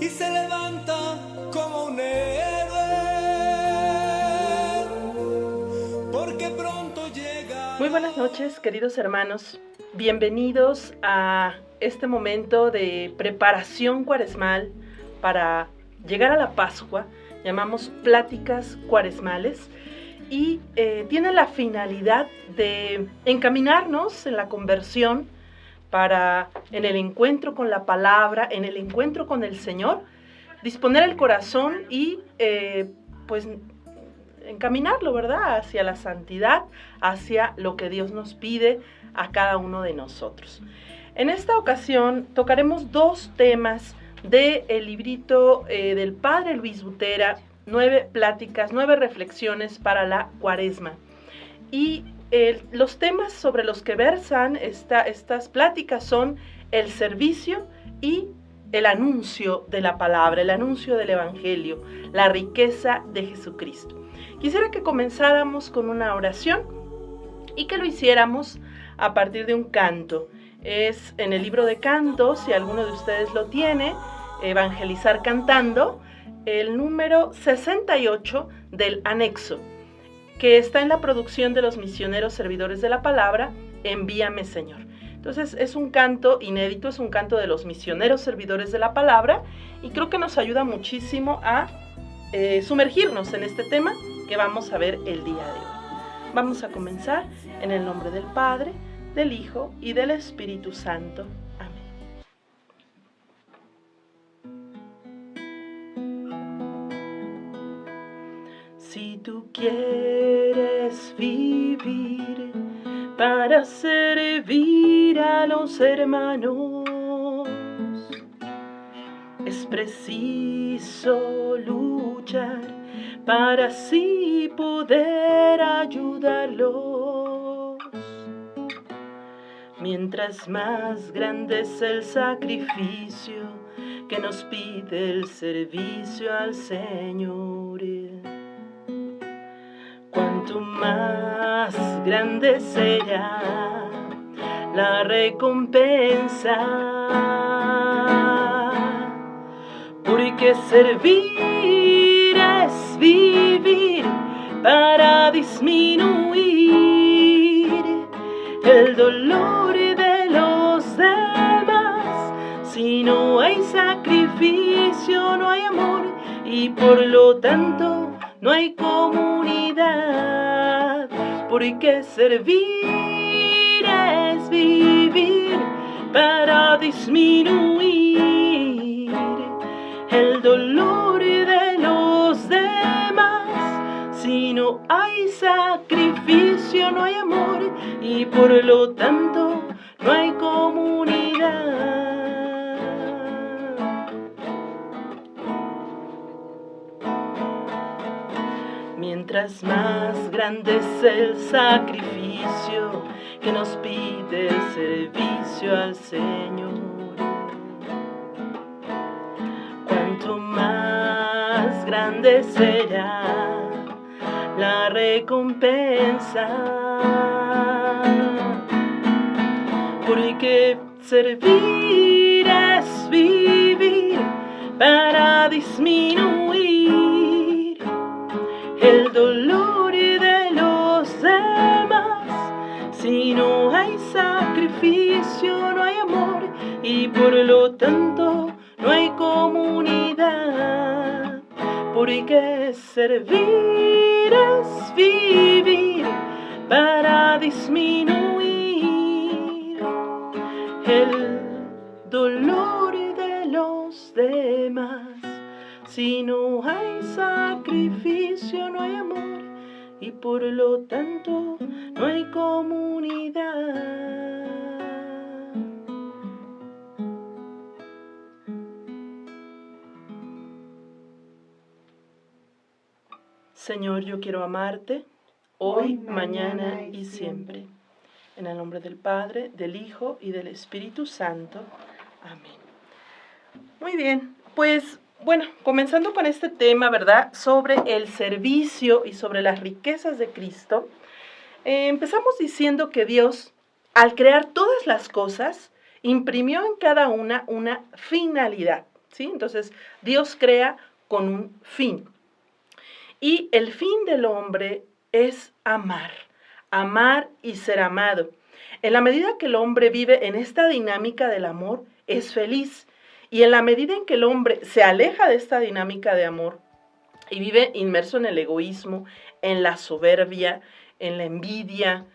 y se levanta como un héroe, porque pronto llega. Muy buenas noches, queridos hermanos. Bienvenidos a este momento de preparación cuaresmal para llegar a la Pascua. Llamamos Pláticas Cuaresmales y tiene la finalidad de encaminarnos en la conversión para, en el encuentro con la palabra, en el encuentro con el Señor, disponer el corazón y pues encaminarlo, ¿verdad?, hacia la santidad, hacia lo que Dios nos pide a cada uno de nosotros. En esta ocasión tocaremos dos temas del librito del Padre Luis Butera, 9 pláticas, 9 reflexiones para la Cuaresma. Y los temas sobre los que versan estas pláticas son el servicio y el anuncio de la palabra, el anuncio del Evangelio, la riqueza de Jesucristo. Quisiera que comenzáramos con una oración y que lo hiciéramos a partir de un canto. Es en el libro de cantos, si alguno de ustedes lo tiene, Evangelizar Cantando, el número 68 del anexo, que está en la producción de los misioneros servidores de la palabra, Envíame Señor. Entonces es un canto inédito, es un canto de los misioneros servidores de la palabra y creo que nos ayuda muchísimo a sumergirnos en este tema que vamos a ver el día de hoy. Vamos a comenzar en el nombre del Padre, del Hijo y del Espíritu Santo. Amén. Si tú quieres vivir para servir a los hermanos, es preciso luchar para así poder ayudarlos. Mientras más grande es el sacrificio que nos pide el servicio al Señor, cuanto más grande será la recompensa. Porque servir es vivir para disminuir el dolor de los demás. Si no hay sacrificio, no hay amor y por lo tanto no hay comunidad. Porque servir es vivir para disminuir el dolor de los demás. Si no hay sacrificio, no hay amor y por lo tanto no hay comunidad. Mientras más grande es el sacrificio que nos pide el servicio al Señor, cuanto más grande será la recompensa. Porque servir es vivir para disminuir el dolor de los demás. Si no hay sacrificio, no hay amor y por lo tanto no hay comunidad. Porque servir es vivir para disminuir el dolor de los demás. Si no hay sacrificio, no hay amor y por lo tanto no hay comunidad. Señor, yo quiero amarte hoy, mañana y siempre. En el nombre del Padre, del Hijo y del Espíritu Santo. Amén. Muy bien, pues bueno, comenzando con este tema, ¿verdad?, sobre el servicio y sobre las riquezas de Cristo, empezamos diciendo que Dios, al crear todas las cosas, imprimió en cada una finalidad, ¿sí? Entonces, Dios crea con un fin. Y el fin del hombre es amar y ser amado. En la medida que el hombre vive en esta dinámica del amor, es feliz. Y en la medida en que el hombre se aleja de esta dinámica de amor y vive inmerso en el egoísmo, en la soberbia, en la envidia,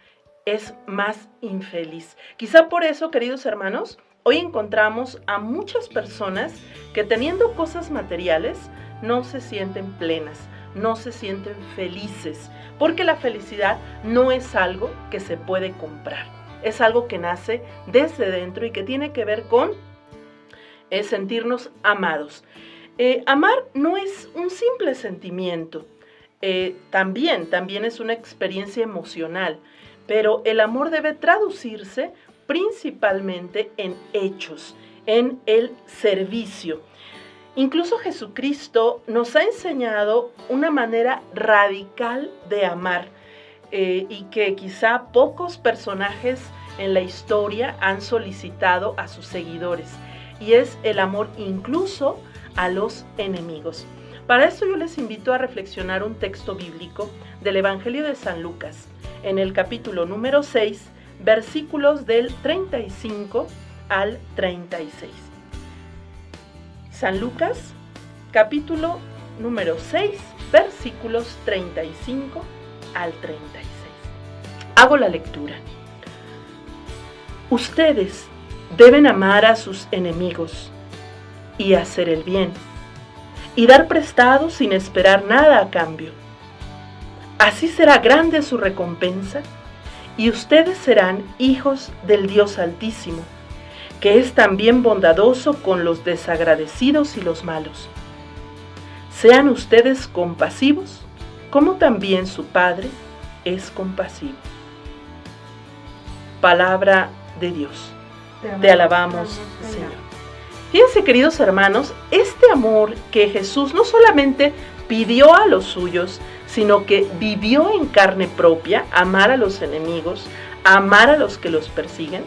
es más infeliz. Quizá por eso, queridos hermanos, hoy encontramos a muchas personas que teniendo cosas materiales no se sienten plenas, no se sienten felices, porque la felicidad no es algo que se puede comprar, es algo que nace desde dentro y que tiene que ver con sentirnos amados. Amar no es un simple sentimiento, también es una experiencia emocional, pero el amor debe traducirse principalmente en hechos, en el servicio. Incluso Jesucristo nos ha enseñado una manera radical de amar y que quizá pocos personajes en la historia han solicitado a sus seguidores, y es el amor incluso a los enemigos. Para esto yo les invito a reflexionar un texto bíblico del Evangelio de San Lucas, en el capítulo número 6, versículos del 35 al 36. San Lucas, capítulo número 6, versículos 35 al 36. Hago la lectura. Ustedes deben amar a sus enemigos y hacer el bien, y dar prestado sin esperar nada a cambio. Así será grande su recompensa, y ustedes serán hijos del Dios Altísimo, que es también bondadoso con los desagradecidos y los malos. Sean ustedes compasivos, como también su Padre es compasivo. Palabra de Dios. Te alabamos, Señor. Fíjense, queridos hermanos, este amor que Jesús no solamente pidió a los suyos, sino que vivió en carne propia, amar a los enemigos, amar a los que los persiguen,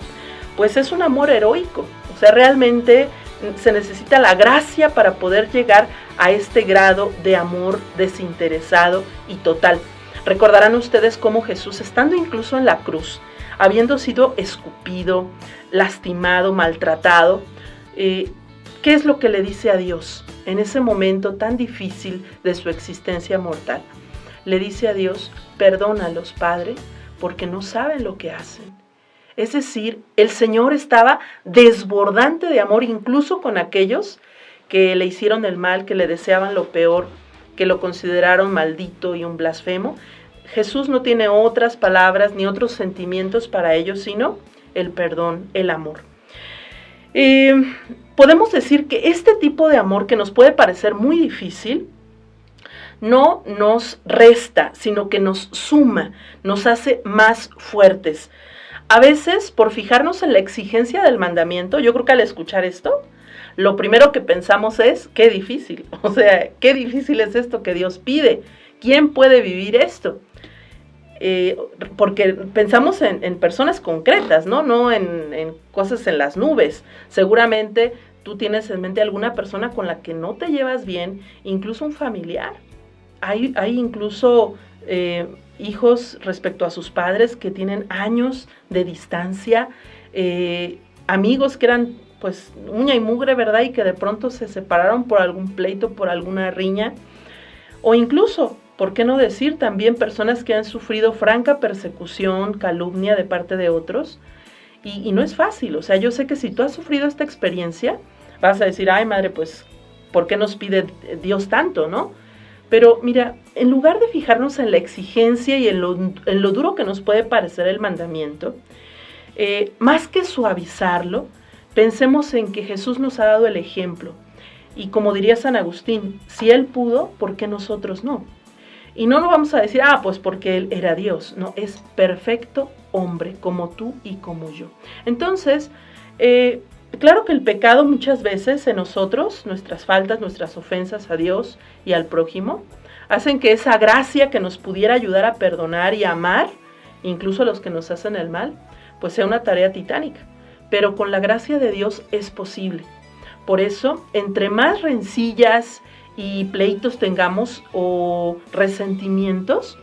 pues es un amor heroico. O sea, realmente se necesita la gracia para poder llegar a este grado de amor desinteresado y total. Recordarán ustedes cómo Jesús, estando incluso en la cruz, habiendo sido escupido, lastimado, maltratado, ¿qué es lo que le dice a Dios en ese momento tan difícil de su existencia mortal? Le dice a Dios: perdónalos, Padre, porque no saben lo que hacen. Es decir, el Señor estaba desbordante de amor incluso con aquellos que le hicieron el mal, que le deseaban lo peor, que lo consideraron maldito y un blasfemo. Jesús no tiene otras palabras ni otros sentimientos para ellos, sino el perdón, el amor. Podemos decir que este tipo de amor, que nos puede parecer muy difícil, no nos resta, sino que nos suma, nos hace más fuertes. A veces, por fijarnos en la exigencia del mandamiento, yo creo que al escuchar esto, lo primero que pensamos es: qué difícil, o sea, qué difícil es esto que Dios pide. ¿Quién puede vivir esto? Porque pensamos en personas concretas, no en cosas en las nubes. Seguramente tú tienes en mente alguna persona con la que no te llevas bien, incluso un familiar. Hay incluso hijos respecto a sus padres que tienen años de distancia, amigos que eran pues uña y mugre, ¿verdad? Y que de pronto se separaron por algún pleito, por alguna riña, o incluso, ¿por qué no decir también personas que han sufrido franca persecución, calumnia de parte de otros? Y no es fácil. O sea, yo sé que si tú has sufrido esta experiencia, vas a decir: ay, madre, pues, ¿por qué nos pide Dios tanto, no? Pero mira, en lugar de fijarnos en la exigencia y en lo duro que nos puede parecer el mandamiento, más que suavizarlo, pensemos en que Jesús nos ha dado el ejemplo. Y como diría San Agustín, si Él pudo, ¿por qué nosotros no? Y no nos vamos a decir: pues porque Él era Dios. No, es perfecto hombre, como tú y como yo. Entonces, claro que el pecado muchas veces en nosotros, nuestras faltas, nuestras ofensas a Dios y al prójimo, hacen que esa gracia que nos pudiera ayudar a perdonar y a amar, incluso a los que nos hacen el mal, pues sea una tarea titánica. Pero con la gracia de Dios es posible. Por eso, entre más rencillas y pleitos tengamos o resentimientos,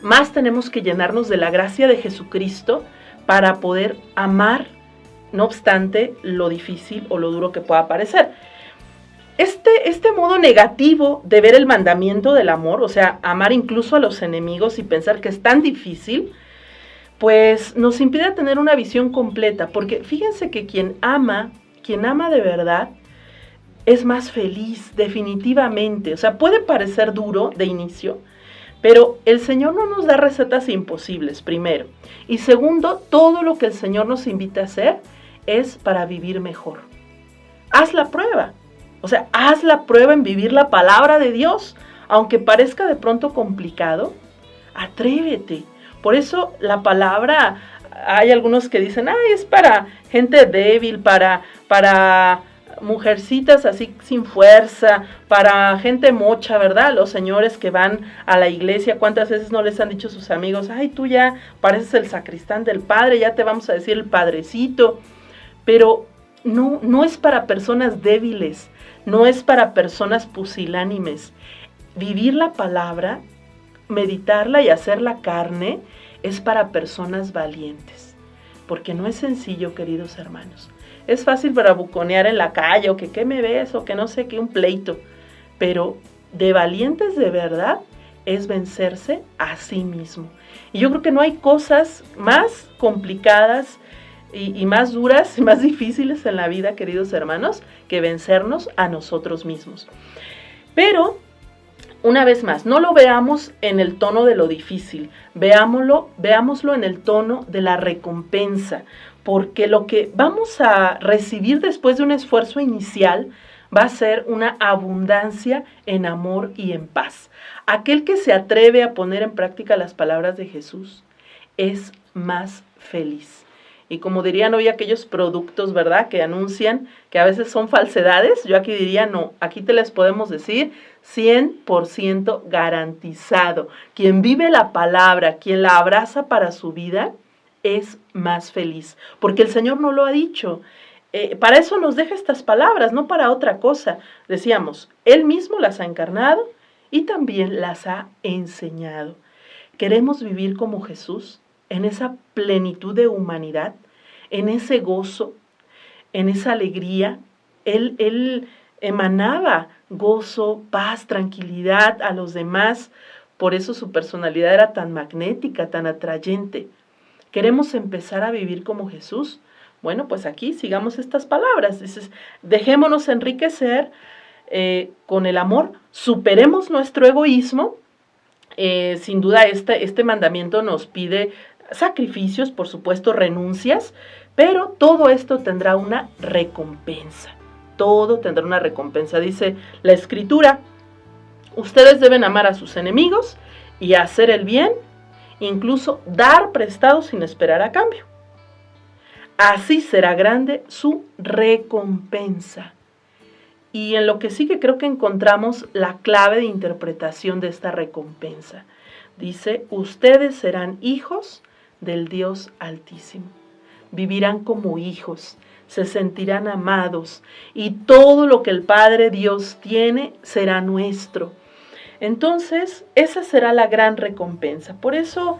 más tenemos que llenarnos de la gracia de Jesucristo para poder amar, no obstante lo difícil o lo duro que pueda parecer. Este modo negativo de ver el mandamiento del amor, o sea, amar incluso a los enemigos y pensar que es tan difícil, pues nos impide tener una visión completa, porque fíjense que quien ama de verdad, es más feliz, definitivamente. O sea, puede parecer duro de inicio, pero el Señor no nos da recetas imposibles, primero. Y segundo, todo lo que el Señor nos invita a hacer es para vivir mejor. Haz la prueba. O sea, haz la prueba en vivir la palabra de Dios. Aunque parezca de pronto complicado, atrévete. Por eso la palabra, hay algunos que dicen, es para gente débil, para mujercitas así sin fuerza, para gente mocha, ¿verdad? Los señores que van a la iglesia, ¿cuántas veces no les han dicho sus amigos, tú ya pareces el sacristán del padre, ya te vamos a decir el padrecito? Pero no es para personas débiles, no es para personas pusilánimes. Vivir la palabra, meditarla y hacerla carne, es para personas valientes, porque no es sencillo, queridos hermanos. Es fácil bravuconear en la calle, o que qué me ves, o que no sé qué, un pleito, pero de valientes de verdad es vencerse a sí mismo. Y yo creo que no hay cosas más complicadas y más duras y más difíciles en la vida, queridos hermanos, que vencernos a nosotros mismos. Pero una vez más, no lo veamos en el tono de lo difícil, veámoslo en el tono de la recompensa, porque lo que vamos a recibir después de un esfuerzo inicial va a ser una abundancia en amor y en paz. Aquel que se atreve a poner en práctica las palabras de Jesús es más feliz. Y como dirían hoy aquellos productos, ¿verdad?, que anuncian que a veces son falsedades, yo aquí diría no, aquí te les podemos decir 100% garantizado. Quien vive la palabra, quien la abraza para su vida, es más feliz, porque el Señor no lo ha dicho. Para eso nos deja estas palabras, no para otra cosa. Decíamos, Él mismo las ha encarnado y también las ha enseñado. ¿Queremos vivir como Jesús? En esa plenitud de humanidad, en ese gozo, en esa alegría. Él emanaba gozo, paz, tranquilidad a los demás. Por eso su personalidad era tan magnética, tan atrayente. ¿Queremos empezar a vivir como Jesús? Bueno, pues aquí sigamos estas palabras. Dices, dejémonos enriquecer con el amor, superemos nuestro egoísmo. Sin duda este mandamiento nos pide sacrificios, por supuesto, renuncias, pero todo esto tendrá una recompensa. Todo tendrá una recompensa. Dice la Escritura, ustedes deben amar a sus enemigos y hacer el bien, incluso dar prestado sin esperar a cambio. Así será grande su recompensa. Y en lo que sigue creo que encontramos la clave de interpretación de esta recompensa. Dice, ustedes serán hijos del Dios Altísimo. Vivirán como hijos, se sentirán amados y todo lo que el Padre Dios tiene será nuestro. Entonces, esa será la gran recompensa. Por eso,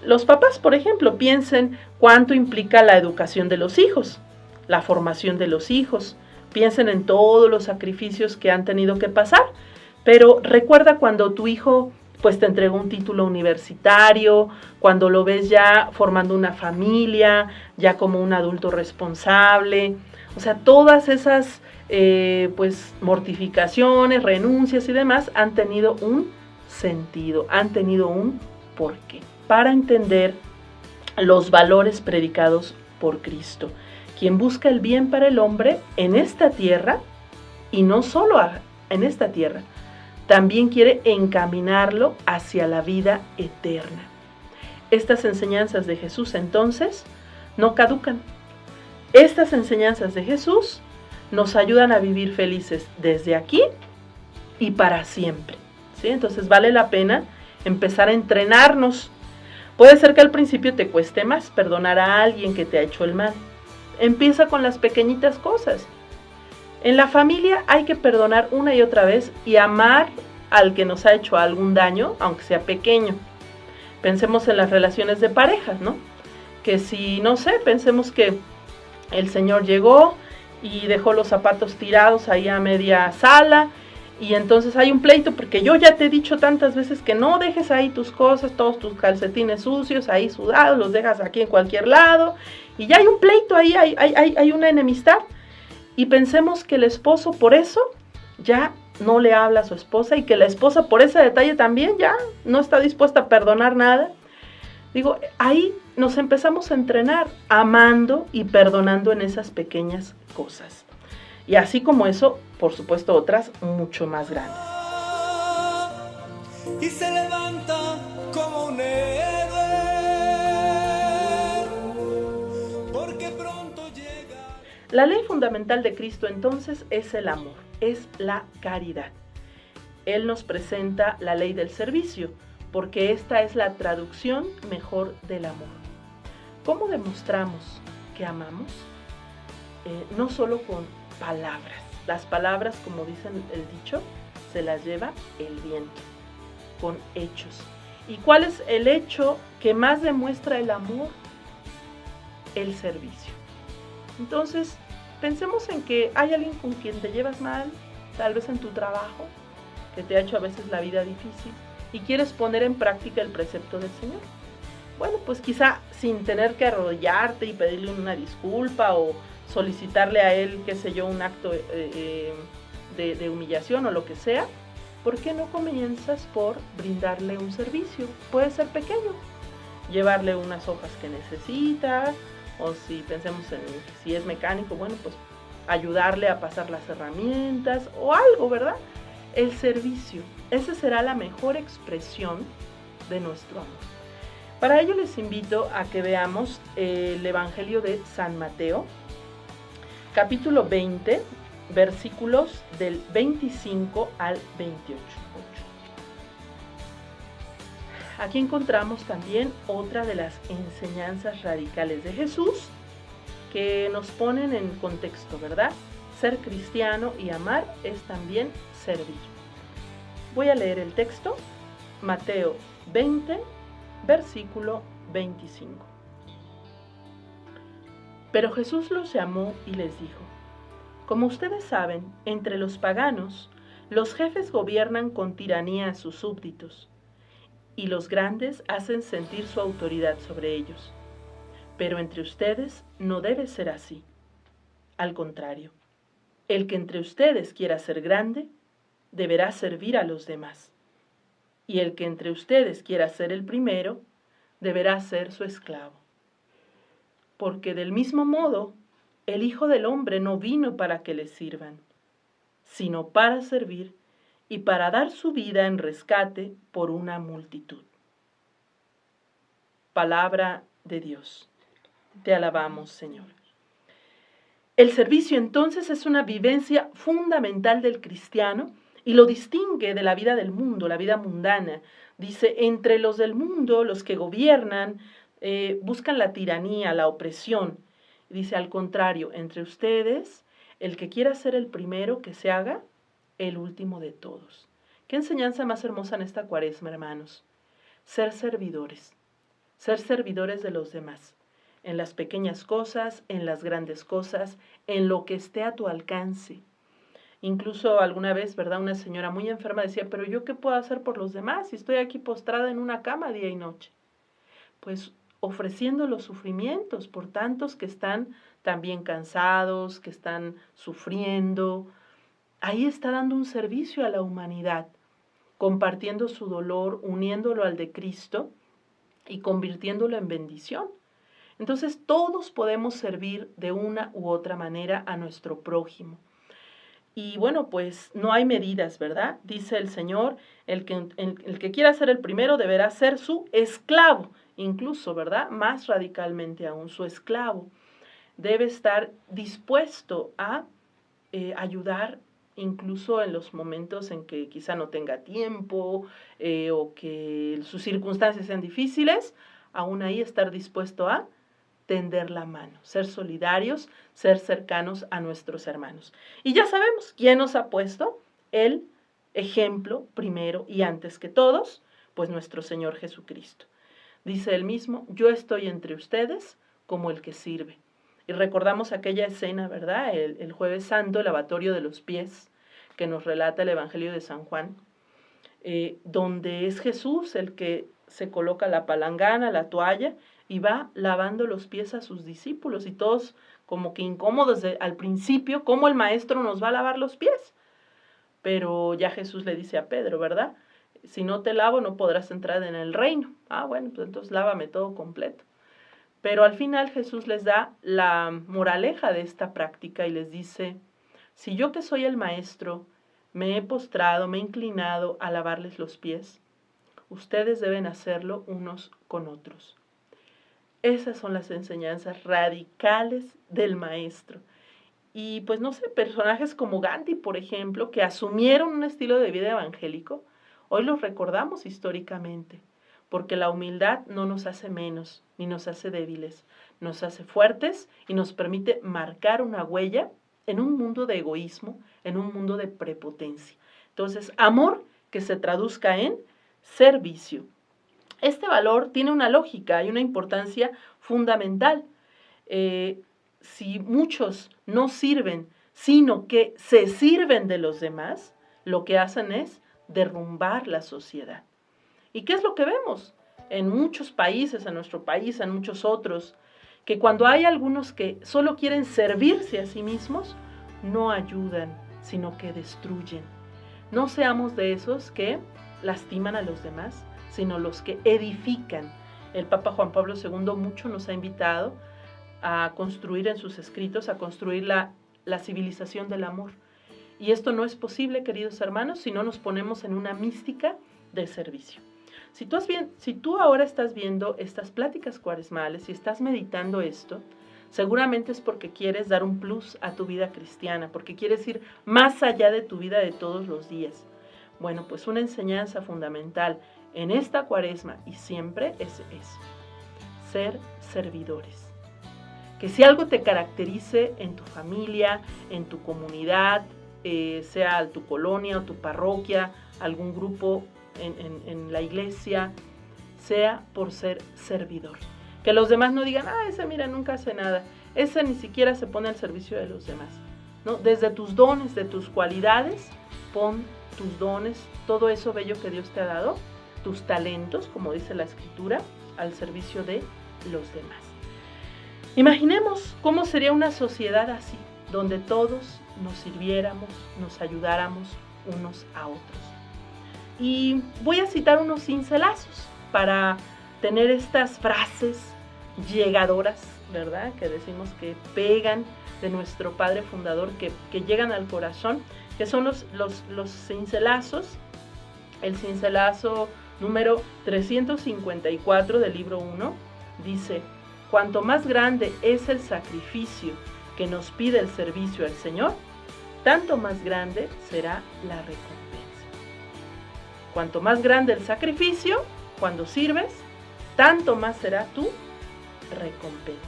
los papás, por ejemplo, piensen cuánto implica la educación de los hijos, la formación de los hijos. Piensen en todos los sacrificios que han tenido que pasar. Pero recuerda cuando tu hijo pues te entregó un título universitario, cuando lo ves ya formando una familia, ya como un adulto responsable. O sea, todas esas pues mortificaciones, renuncias y demás han tenido un sentido, han tenido un porqué, para entender los valores predicados por Cristo, quien busca el bien para el hombre en esta tierra, y no solo en esta tierra, también quiere encaminarlo hacia la vida eterna. Estas enseñanzas de Jesús entonces no caducan. Estas enseñanzas de Jesús nos ayudan a vivir felices desde aquí y para siempre, ¿sí? Entonces vale la pena empezar a entrenarnos. Puede ser que al principio te cueste más perdonar a alguien que te ha hecho el mal. Empieza con las pequeñitas cosas. En la familia hay que perdonar una y otra vez y amar al que nos ha hecho algún daño, aunque sea pequeño. Pensemos en las relaciones de parejas, ¿no? Que si, no sé, pensemos que el señor llegó y dejó los zapatos tirados ahí a media sala y entonces hay un pleito porque yo ya te he dicho tantas veces que no dejes ahí tus cosas, todos tus calcetines sucios, ahí sudados, los dejas aquí en cualquier lado y ya hay un pleito ahí, hay una enemistad. Y pensemos que el esposo por eso ya no le habla a su esposa y que la esposa por ese detalle también ya no está dispuesta a perdonar nada. Digo, ahí nos empezamos a entrenar amando y perdonando en esas pequeñas cosas. Y así como eso, por supuesto, otras mucho más grandes. Y se levanta como un héroe, porque pronto llega. La ley fundamental de Cristo entonces es el amor, es la caridad. Él nos presenta la ley del servicio, porque esta es la traducción mejor del amor. ¿Cómo demostramos que amamos? No solo con palabras. Las palabras, como dice el dicho, se las lleva el viento, con hechos. ¿Y cuál es el hecho que más demuestra el amor? El servicio. Entonces, pensemos en que hay alguien con quien te llevas mal, tal vez en tu trabajo, que te ha hecho a veces la vida difícil, y quieres poner en práctica el precepto del Señor. Bueno, pues quizá sin tener que arrodillarte y pedirle una disculpa o solicitarle a él, qué sé yo, un acto de humillación o lo que sea, ¿por qué no comienzas por brindarle un servicio? Puede ser pequeño, llevarle unas hojas que necesita, o si pensemos en si es mecánico, bueno, pues ayudarle a pasar las herramientas o algo, ¿verdad? El servicio, esa será la mejor expresión de nuestro amor. Para ello les invito a que veamos el Evangelio de San Mateo, capítulo 20, versículos del 25 al 28. Aquí encontramos también otra de las enseñanzas radicales de Jesús que nos ponen en contexto, ¿verdad? Ser cristiano y amar es también servir. Voy a leer el texto, Mateo 20, versículo 25. Pero Jesús los llamó y les dijo: como ustedes saben, entre los paganos, los jefes gobiernan con tiranía a sus súbditos, y los grandes hacen sentir su autoridad sobre ellos. Pero entre ustedes no debe ser así. Al contrario, el que entre ustedes quiera ser grande, deberá servir a los demás. Y el que entre ustedes quiera ser el primero, deberá ser su esclavo. Porque del mismo modo, el Hijo del Hombre no vino para que le sirvan, sino para servir y para dar su vida en rescate por una multitud. Palabra de Dios. Te alabamos, Señor. El servicio entonces es una vivencia fundamental del cristiano y lo distingue de la vida del mundo, la vida mundana. Dice, entre los del mundo, los que gobiernan, buscan la tiranía, la opresión. Dice, al contrario, entre ustedes, el que quiera ser el primero, que se haga el último de todos. ¿Qué enseñanza más hermosa en esta Cuaresma, hermanos? Ser servidores de los demás, en las pequeñas cosas, en las grandes cosas, en lo que esté a tu alcance. Incluso alguna vez, ¿verdad? Una señora muy enferma decía, pero ¿yo qué puedo hacer por los demás si estoy aquí postrada en una cama día y noche? Pues ofreciendo los sufrimientos por tantos que están también cansados, que están sufriendo. Ahí está dando un servicio a la humanidad, compartiendo su dolor, uniéndolo al de Cristo y convirtiéndolo en bendición. Entonces todos podemos servir de una u otra manera a nuestro prójimo. Y bueno, pues no hay medidas, ¿verdad? Dice el Señor, el que quiera ser el primero deberá ser su esclavo, incluso, ¿verdad? Más radicalmente aún, su esclavo. Debe estar dispuesto a ayudar incluso en los momentos en que quizá no tenga tiempo o que sus circunstancias sean difíciles, aún ahí estar dispuesto a tender la mano, ser solidarios, ser cercanos a nuestros hermanos. Y ya sabemos quién nos ha puesto el ejemplo primero y antes que todos, pues nuestro Señor Jesucristo. Dice él mismo, yo estoy entre ustedes como el que sirve. Y recordamos aquella escena, ¿verdad? El Jueves Santo, el lavatorio de los pies, que nos relata el Evangelio de San Juan, donde es Jesús el que se coloca la palangana, la toalla, y va lavando los pies a sus discípulos, y todos como que incómodos al principio, ¿cómo el maestro nos va a lavar los pies? Pero ya Jesús le dice a Pedro, ¿verdad? Si no te lavo no podrás entrar en el reino. Ah, bueno, pues entonces lávame todo completo. Pero al final Jesús les da la moraleja de esta práctica y les dice, si yo que soy el maestro me he postrado, me he inclinado a lavarles los pies, ustedes deben hacerlo unos con otros. Esas son las enseñanzas radicales del maestro. Y pues no sé, personajes como Gandhi, por ejemplo, que asumieron un estilo de vida evangélico, hoy los recordamos históricamente, porque la humildad no nos hace menos, ni nos hace débiles, nos hace fuertes y nos permite marcar una huella en un mundo de egoísmo, en un mundo de prepotencia. Entonces, amor que se traduzca en servicio. Este valor tiene una lógica y una importancia fundamental. Si muchos no sirven, sino que se sirven de los demás, lo que hacen es derrumbar la sociedad. ¿Y qué es lo que vemos? En muchos países, en nuestro país, en muchos otros, que cuando hay algunos que solo quieren servirse a sí mismos, no ayudan, sino que destruyen. No seamos de esos que lastiman a los demás, sino los que edifican. El Papa Juan Pablo II mucho nos ha invitado a construir en sus escritos, a construir la civilización del amor. Y esto no es posible, queridos hermanos, si no nos ponemos en una mística de servicio. Si tú ahora estás viendo estas pláticas cuaresmales y estás meditando esto, seguramente es porque quieres dar un plus a tu vida cristiana, porque quieres ir más allá de tu vida de todos los días. Bueno, pues una enseñanza fundamental en esta cuaresma y siempre es eso, ser servidores. Que si algo te caracterice en tu familia, en tu comunidad, sea tu colonia o tu parroquia, algún grupo en la iglesia, sea por ser servidor. Que los demás no digan, ese mira nunca hace nada, ese ni siquiera se pone al servicio de los demás. ¿No? Desde tus dones, de tus cualidades, pon tus dones, todo eso bello que Dios te ha dado, tus talentos, como dice la Escritura, al servicio de los demás. Imaginemos cómo sería una sociedad así, donde todos nos sirviéramos, nos ayudáramos unos a otros. Y voy a citar unos cincelazos para tener estas frases llegadoras, ¿verdad? Que decimos que pegan de nuestro Padre Fundador, que llegan al corazón, que son los cincelazos. El cincelazo número 354 del libro 1 dice: cuanto más grande es el sacrificio que nos pide el servicio al Señor, tanto más grande será la recompensa. Cuanto más grande el sacrificio, cuando sirves, tanto más será tu recompensa.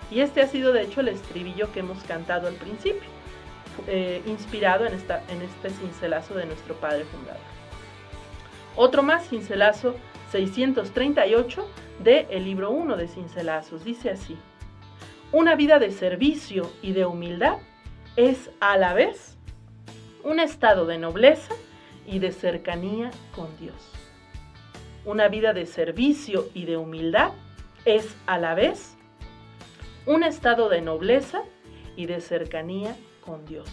Y este ha sido de hecho el estribillo que hemos cantado al principio, inspirado en este cincelazo de nuestro Padre Fundador. Otro más, cincelazo 638 del libro 1 de cincelazos, dice así: una vida de servicio y de humildad es a la vez un estado de nobleza y de cercanía con Dios. Una vida de servicio y de humildad es a la vez un estado de nobleza y de cercanía con Dios.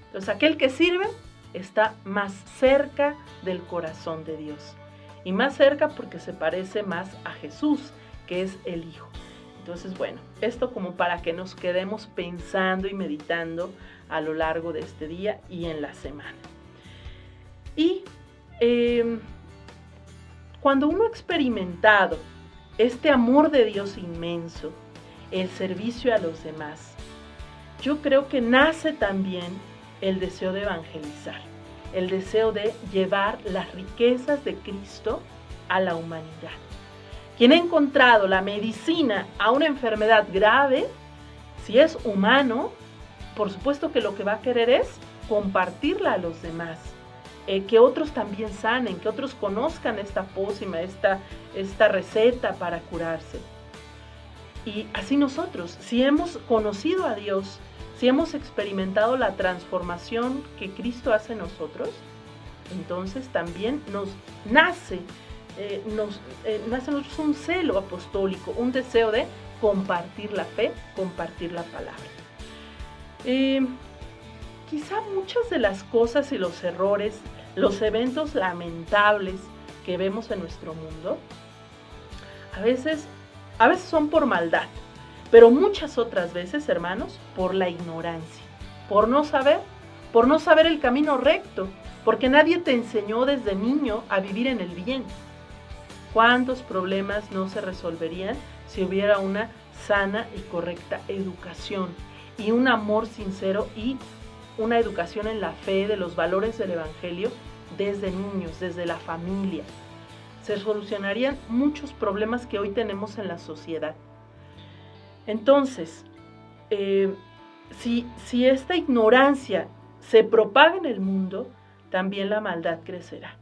Entonces, aquel que sirve está más cerca del corazón de Dios. Y más cerca porque se parece más a Jesús, que es el Hijo. Entonces, bueno, esto como para que nos quedemos pensando y meditando a lo largo de este día y en la semana. Y cuando uno ha experimentado este amor de Dios inmenso, el servicio a los demás, yo creo que nace también el deseo de evangelizar, el deseo de llevar las riquezas de Cristo a la humanidad. quien ha encontrado la medicina a una enfermedad grave, si es humano, por supuesto que lo que va a querer es compartirla a los demás. Que otros también sanen, que otros conozcan esta pócima, esta receta para curarse. Y así nosotros, si hemos conocido a Dios, si hemos experimentado la transformación que Cristo hace en nosotros, entonces también nos nace en nosotros un celo apostólico, un deseo de compartir la fe, compartir la palabra. Quizá muchas de las cosas y los errores, los eventos lamentables que vemos en nuestro mundo, a veces son por maldad, pero muchas otras veces, hermanos, por la ignorancia, por no saber el camino recto, porque nadie te enseñó desde niño a vivir en el bien. ¿Cuántos problemas no se resolverían si hubiera una sana y correcta educación y un amor sincero y una educación en la fe de los valores del Evangelio desde niños, desde la familia? Se solucionarían muchos problemas que hoy tenemos en la sociedad. Entonces, si esta ignorancia se propaga en el mundo, también la maldad crecerá.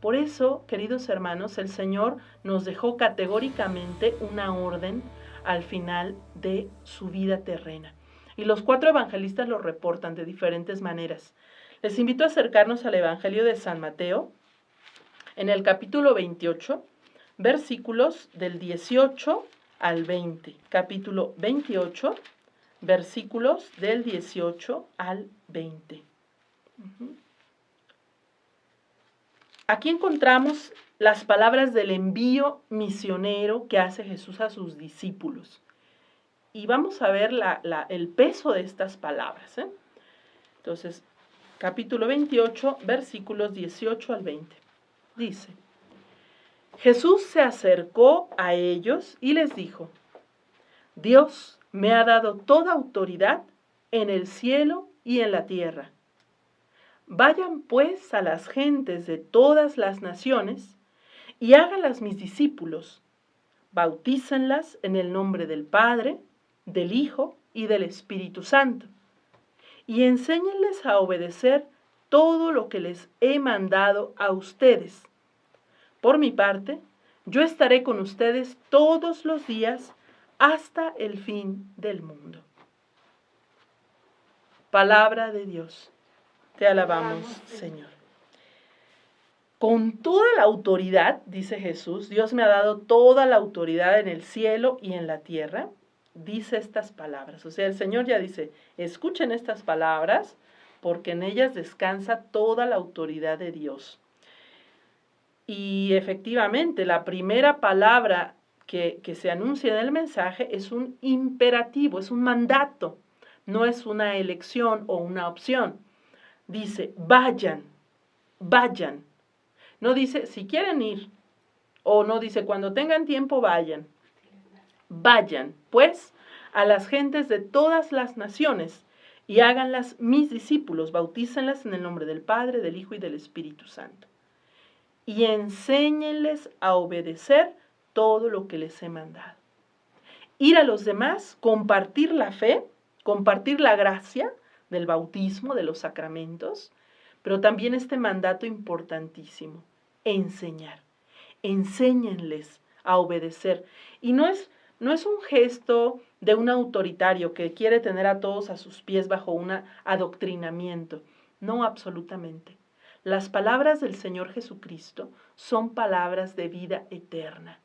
Por eso, queridos hermanos, el Señor nos dejó categóricamente una orden al final de su vida terrena. Y los 4 evangelistas lo reportan de diferentes maneras. Les invito a acercarnos al Evangelio de San Mateo, en el capítulo 28, versículos del 18 al 20. Capítulo 28, versículos del 18 al 20. Aquí encontramos las palabras del envío misionero que hace Jesús a sus discípulos. Y vamos a ver el peso de estas palabras. Entonces, capítulo 28, versículos 18 al 20. Dice: Jesús se acercó a ellos y les dijo: Dios me ha dado toda autoridad en el cielo y en la tierra. Vayan pues a las gentes de todas las naciones y háganlas mis discípulos. Bautícenlas en el nombre del Padre, del Hijo y del Espíritu Santo. Y enséñenles a obedecer todo lo que les he mandado a ustedes. Por mi parte, yo estaré con ustedes todos los días hasta el fin del mundo. Palabra de Dios. Te alabamos, Señor. Con toda la autoridad, dice Jesús, Dios me ha dado toda la autoridad en el cielo y en la tierra, dice estas palabras. O sea, el Señor ya dice, escuchen estas palabras, porque en ellas descansa toda la autoridad de Dios. Y efectivamente, la primera palabra que se anuncia en el mensaje es un imperativo, es un mandato, no es una elección o una opción. Dice, vayan, vayan. No dice, si quieren ir, o no dice, cuando tengan tiempo, vayan. Vayan, pues, a las gentes de todas las naciones y háganlas mis discípulos, bautícenlas en el nombre del Padre, del Hijo y del Espíritu Santo. Y enséñenles a obedecer todo lo que les he mandado. Ir a los demás, compartir la fe, compartir la gracia del bautismo, de los sacramentos, pero también este mandato importantísimo, enseñar. Enséñenles a obedecer. Y no es un gesto de un autoritario que quiere tener a todos a sus pies bajo un adoctrinamiento. No, absolutamente. Las palabras del Señor Jesucristo son palabras de vida eterna.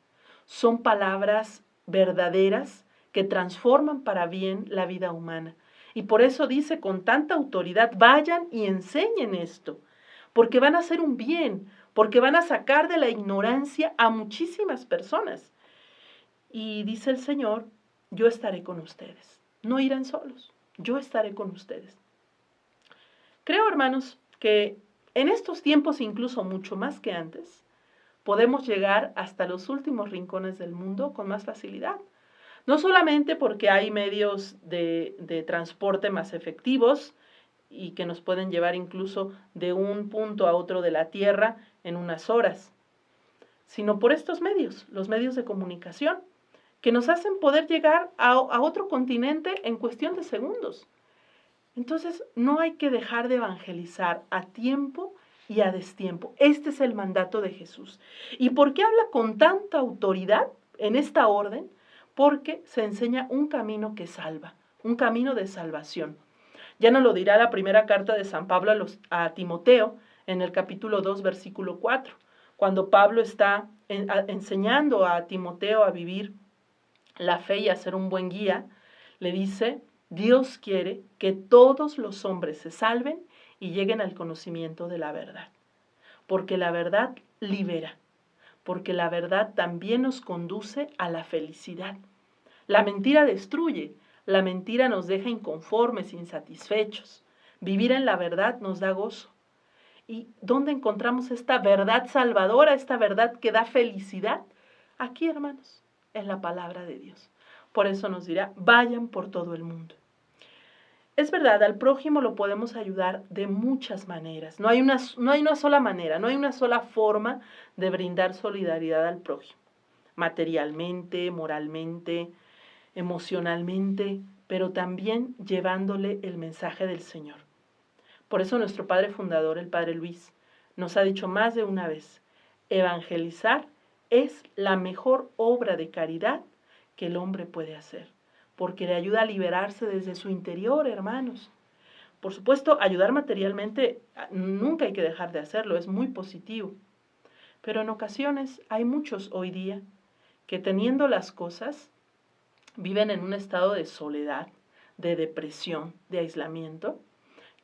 Son palabras verdaderas que transforman para bien la vida humana. Y por eso dice con tanta autoridad, vayan y enseñen esto, porque van a hacer un bien, porque van a sacar de la ignorancia a muchísimas personas. Y dice el Señor, yo estaré con ustedes. No irán solos, yo estaré con ustedes. Creo, hermanos, que en estos tiempos, incluso mucho más que antes, podemos llegar hasta los últimos rincones del mundo con más facilidad. No solamente porque hay medios de transporte más efectivos y que nos pueden llevar incluso de un punto a otro de la Tierra en unas horas, sino por estos medios, los medios de comunicación, que nos hacen poder llegar a otro continente en cuestión de segundos. Entonces, no hay que dejar de evangelizar a tiempo y a destiempo. Este es el mandato de Jesús. ¿Y por qué habla con tanta autoridad en esta orden? Porque se enseña un camino que salva, un camino de salvación. Ya nos lo dirá la primera carta de San Pablo a Timoteo, en el capítulo 2, versículo 4, cuando Pablo está enseñando a Timoteo a vivir la fe y a ser un buen guía, le dice: Dios quiere que todos los hombres se salven y lleguen al conocimiento de la verdad, porque la verdad libera, porque la verdad también nos conduce a la felicidad. La mentira destruye, la mentira nos deja inconformes, insatisfechos. Vivir en la verdad nos da gozo. ¿Y dónde encontramos esta verdad salvadora, esta verdad que da felicidad? Aquí, hermanos, en la palabra de Dios. Por eso nos dirá: vayan por todo el mundo. Es verdad, al prójimo lo podemos ayudar de muchas maneras. No hay una sola manera, no hay una sola forma de brindar solidaridad al prójimo. Materialmente, moralmente, emocionalmente, pero también llevándole el mensaje del Señor. Por eso nuestro padre fundador, el padre Luis, nos ha dicho más de una vez: evangelizar es la mejor obra de caridad que el hombre puede hacer, porque le ayuda a liberarse desde su interior, hermanos. Por supuesto, ayudar materialmente nunca hay que dejar de hacerlo, es muy positivo. Pero en ocasiones hay muchos hoy día que, teniendo las cosas, viven en un estado de soledad, de depresión, de aislamiento,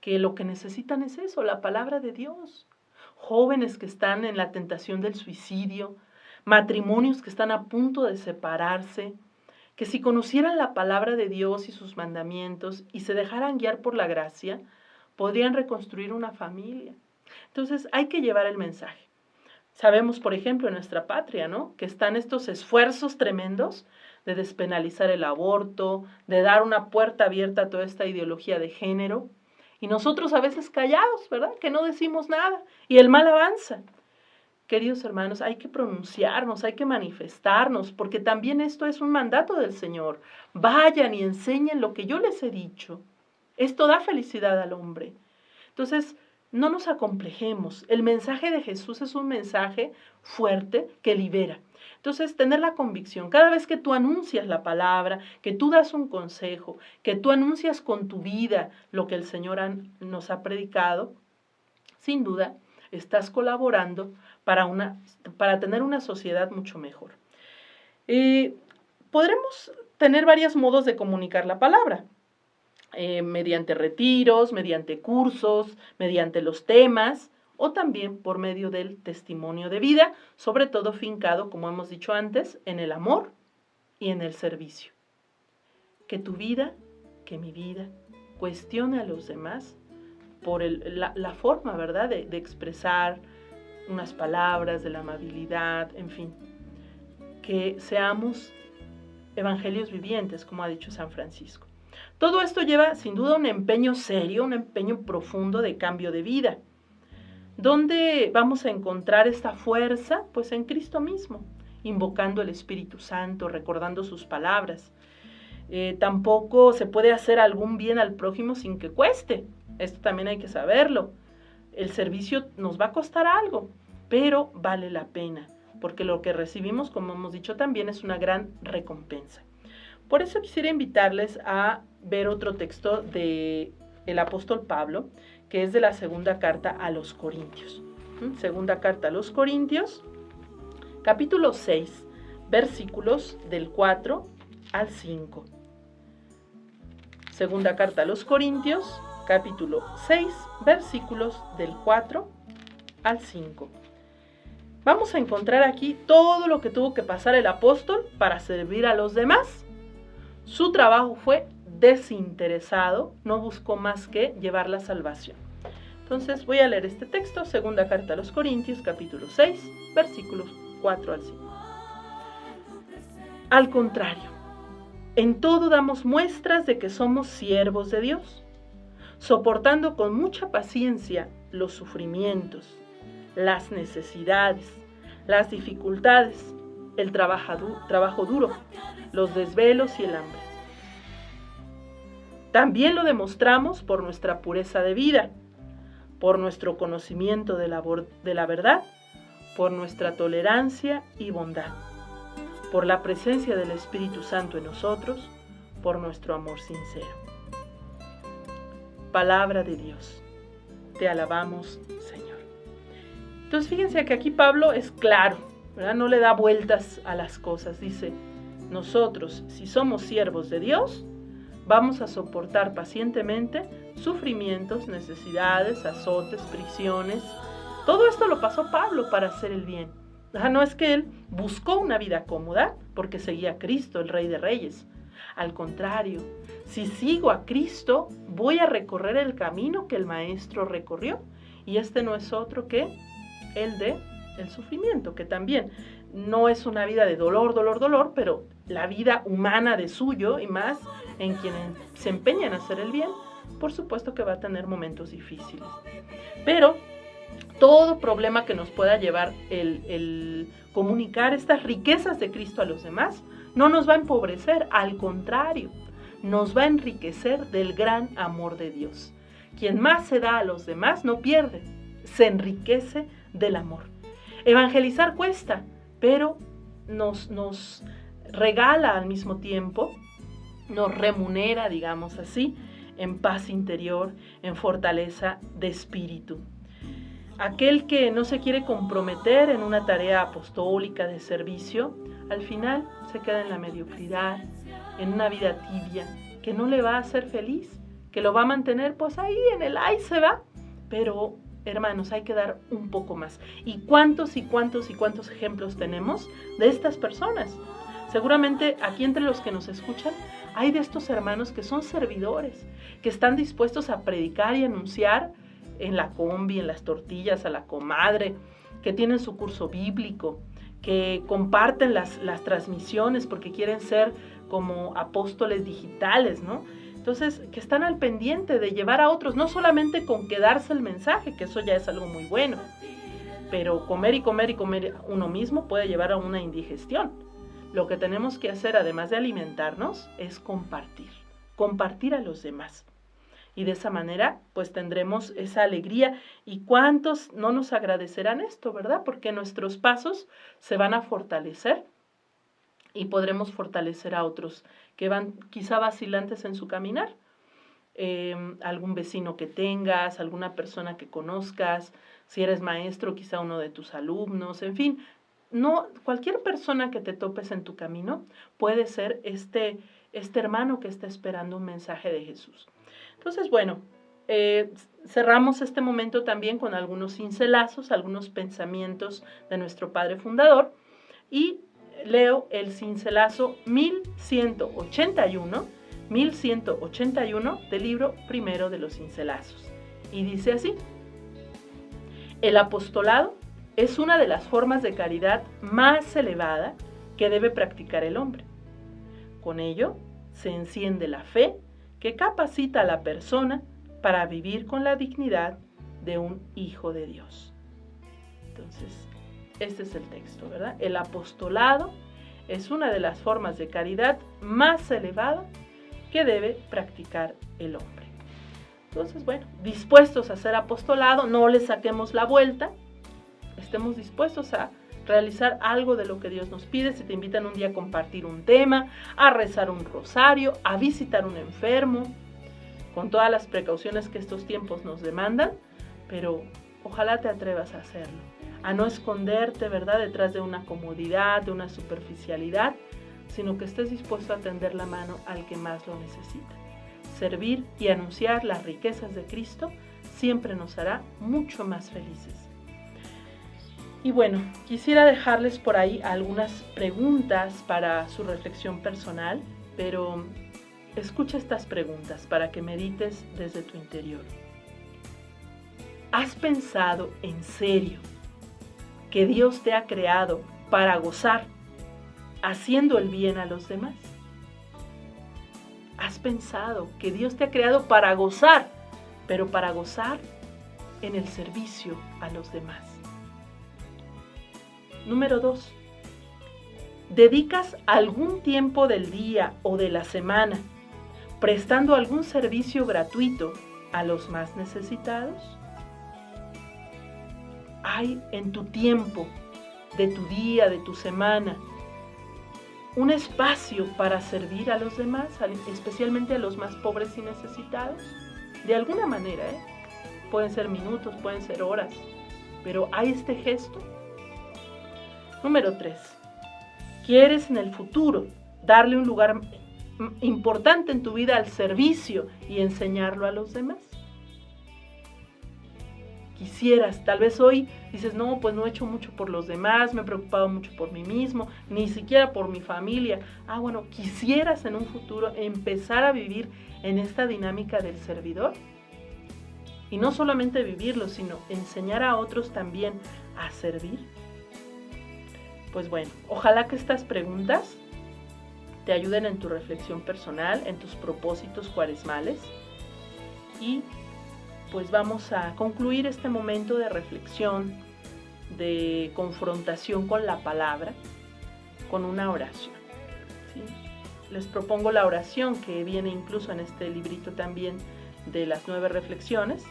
que lo que necesitan es eso, la palabra de Dios. Jóvenes que están en la tentación del suicidio, matrimonios que están a punto de separarse, que si conocieran la palabra de Dios y sus mandamientos y se dejaran guiar por la gracia, podrían reconstruir una familia. Entonces hay que llevar el mensaje. Sabemos, por ejemplo, en nuestra patria, ¿no?, que están estos esfuerzos tremendos de despenalizar el aborto, de dar una puerta abierta a toda esta ideología de género, y nosotros a veces callados, ¿verdad?, que no decimos nada, y el mal avanza. Queridos hermanos, hay que pronunciarnos, hay que manifestarnos, porque también esto es un mandato del Señor. Vayan y enseñen lo que yo les he dicho. Esto da felicidad al hombre. Entonces, no nos acomplejemos. El mensaje de Jesús es un mensaje fuerte que libera. Entonces, tener la convicción, cada vez que tú anuncias la palabra, que tú das un consejo, que tú anuncias con tu vida lo que el Señor nos ha predicado, sin duda, estás colaborando para tener una sociedad mucho mejor. Podremos tener varios modos de comunicar la palabra, mediante retiros, mediante cursos, mediante los temas, o también por medio del testimonio de vida, sobre todo fincado, como hemos dicho antes, en el amor y en el servicio. Que tu vida, que mi vida, cuestione a los demás por la forma, ¿verdad?, de expresar unas palabras, de la amabilidad, en fin. Que seamos evangelios vivientes, como ha dicho San Francisco. Todo esto lleva, sin duda, un empeño serio, un empeño profundo de cambio de vida. ¿Dónde vamos a encontrar esta fuerza? Pues en Cristo mismo, invocando el Espíritu Santo, recordando sus palabras. Tampoco se puede hacer algún bien al prójimo sin que cueste. Esto también hay que saberlo. El servicio nos va a costar algo, pero vale la pena, porque lo que recibimos, como hemos dicho también, es una gran recompensa. Por eso quisiera invitarles a ver otro texto del apóstol Pablo, que es de la segunda carta a los Corintios. Segunda carta a los Corintios, capítulo 6, versículos del 4 al 5. Segunda carta a los Corintios, capítulo 6, versículos del 4 al 5. Vamos a encontrar aquí todo lo que tuvo que pasar el apóstol para servir a los demás. Su trabajo fue desinteresado, no buscó más que llevar la salvación. Entonces voy a leer este texto, segunda carta a los Corintios, capítulo 6, versículos 4 al 5. Al contrario, en todo damos muestras de que somos siervos de Dios, soportando con mucha paciencia los sufrimientos, las necesidades, las dificultades, el trabajo duro, los desvelos y el hambre. También lo demostramos por nuestra pureza de vida, por nuestro conocimiento de la verdad, por nuestra tolerancia y bondad, por la presencia del Espíritu Santo en nosotros, por nuestro amor sincero. Palabra de Dios. Te alabamos, Señor. Entonces fíjense que aquí Pablo es claro, ¿verdad? No le da vueltas a las cosas. Dice, nosotros, si somos siervos de Dios, vamos a soportar pacientemente sufrimientos, necesidades, azotes, prisiones. Todo esto lo pasó Pablo para hacer el bien. No es que él buscó una vida cómoda porque seguía a Cristo, el Rey de Reyes. Al contrario, si sigo a Cristo, voy a recorrer el camino que el Maestro recorrió. Y este no es otro que el de el sufrimiento, que también no es una vida de dolor, pero la vida humana de suyo y más en quienes se empeñan a hacer el bien, por supuesto que va a tener momentos difíciles. Pero todo problema que nos pueda llevar el comunicar estas riquezas de Cristo a los demás, no nos va a empobrecer, al contrario, nos va a enriquecer del gran amor de Dios. Quien más se da a los demás no pierde, se enriquece del amor. Evangelizar cuesta, pero nos regala al mismo tiempo, nos remunera, digamos así, en paz interior, en fortaleza de espíritu. Aquel que no se quiere comprometer en una tarea apostólica de servicio, al final se queda en la mediocridad, en una vida tibia, que no le va a hacer feliz, que lo va a mantener pues ahí en el ahí se va, pero hermanos, hay que dar un poco más. ¿Y cuántos ejemplos tenemos de estas personas? Seguramente aquí entre los que nos escuchan hay de estos hermanos que son servidores, que están dispuestos a predicar y anunciar en la combi, en las tortillas, a la comadre, que tienen su curso bíblico, que comparten las transmisiones porque quieren ser como apóstoles digitales, ¿no? Entonces, que están al pendiente de llevar a otros, no solamente con quedarse el mensaje, que eso ya es algo muy bueno, pero comer uno mismo puede llevar a una indigestión. Lo que tenemos que hacer, además de alimentarnos, es compartir a los demás. Y de esa manera, pues tendremos esa alegría. ¿Y cuántos no nos agradecerán esto, verdad? Porque nuestros pasos se van a fortalecer y podremos fortalecer a otros que van quizá vacilantes en su caminar. Algún vecino que tengas, alguna persona que conozcas, si eres maestro, quizá uno de tus alumnos, en fin. No, cualquier persona que te topes en tu camino puede ser este hermano que está esperando un mensaje de Jesús. Entonces, bueno, cerramos este momento también con algunos cincelazos, algunos pensamientos de nuestro Padre Fundador, y leo el cincelazo 1181 del libro primero de los cincelazos. Y dice así: el apostolado es una de las formas de caridad más elevada que debe practicar el hombre. Con ello se enciende la fe que capacita a la persona para vivir con la dignidad de un hijo de Dios. Entonces, este es el texto, ¿verdad? El apostolado es una de las formas de caridad más elevada que debe practicar el hombre. Entonces, bueno, dispuestos a hacer apostolado, no le saquemos la vuelta, estemos dispuestos a realizar algo de lo que Dios nos pide. Si te invitan un día a compartir un tema, a rezar un rosario, a visitar un enfermo, con todas las precauciones que estos tiempos nos demandan, pero ojalá te atrevas a hacerlo, a no esconderte, ¿verdad?, detrás de una comodidad, de una superficialidad, sino que estés dispuesto a tender la mano al que más lo necesita. Servir y anunciar las riquezas de Cristo siempre nos hará mucho más felices. Y bueno, quisiera dejarles por ahí algunas preguntas para su reflexión personal, pero escucha estas preguntas para que medites desde tu interior. ¿Has pensado en serio que Dios te ha creado para gozar haciendo el bien a los demás? ¿Has pensado que Dios te ha creado para gozar, pero para gozar en el servicio a los demás? Número 2. ¿Dedicas algún tiempo del día o de la semana prestando algún servicio gratuito a los más necesitados? ¿Hay en tu tiempo, de tu día, de tu semana, un espacio para servir a los demás, especialmente a los más pobres y necesitados? De alguna manera, pueden ser minutos, pueden ser horas, pero ¿hay este gesto? Número 3. ¿Quieres en el futuro darle un lugar importante en tu vida al servicio y enseñarlo a los demás? Quisieras, tal vez hoy dices, no, pues no he hecho mucho por los demás, me he preocupado mucho por mí mismo, ni siquiera por mi familia. Bueno, ¿quisieras en un futuro empezar a vivir en esta dinámica del servidor? Y no solamente vivirlo, sino enseñar a otros también a servir. Pues bueno, ojalá que estas preguntas te ayuden en tu reflexión personal, en tus propósitos cuaresmales. Y pues vamos a concluir este momento de reflexión, de confrontación con la palabra, con una oración, ¿sí? Les propongo la oración que viene incluso en este librito también de las 9 reflexiones.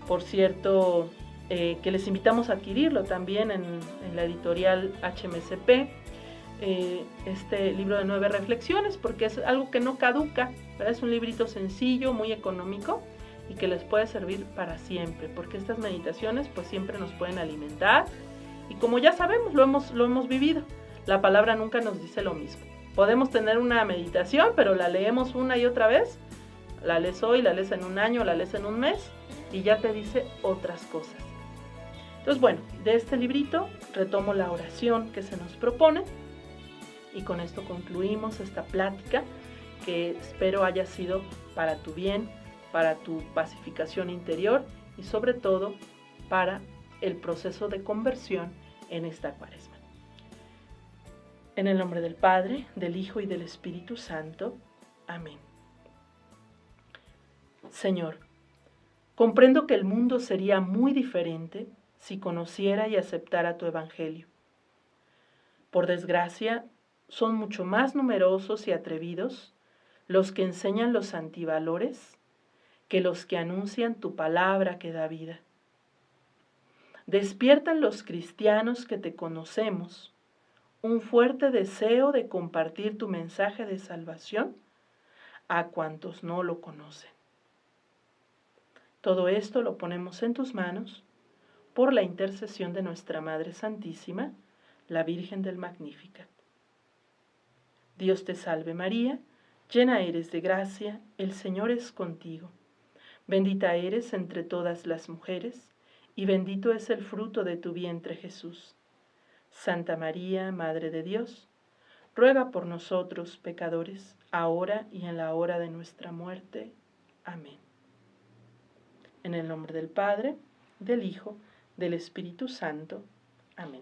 Por cierto, que les invitamos a adquirirlo también en la editorial HMCP, este libro de 9 reflexiones, porque es algo que no caduca, ¿verdad? Es un librito sencillo, muy económico, y que les puede servir para siempre, porque estas meditaciones pues siempre nos pueden alimentar, y como ya sabemos, lo hemos vivido, la palabra nunca nos dice lo mismo. Podemos tener una meditación, pero la leemos una y otra vez, la lees hoy, la lees en un año, la lees en un mes, y ya te dice otras cosas. Entonces, bueno, de este librito retomo la oración que se nos propone, y con esto concluimos esta plática que espero haya sido para tu bien, para tu pacificación interior y sobre todo para el proceso de conversión en esta Cuaresma. En el nombre del Padre, del Hijo y del Espíritu Santo. Amén. Señor, comprendo que el mundo sería muy diferente si conociera y aceptara tu Evangelio. Por desgracia, son mucho más numerosos y atrevidos los que enseñan los antivalores que los que anuncian tu palabra que da vida. Despiertan los cristianos que te conocemos un fuerte deseo de compartir tu mensaje de salvación a cuantos no lo conocen. Todo esto lo ponemos en tus manos por la intercesión de nuestra Madre Santísima, la Virgen del Magnificat. Dios te salve María, llena eres de gracia, el Señor es contigo. Bendita eres entre todas las mujeres, y bendito es el fruto de tu vientre Jesús. Santa María, Madre de Dios, ruega por nosotros pecadores, ahora y en la hora de nuestra muerte. Amén. En el nombre del Padre, del Hijo, del Espíritu Santo. Amén.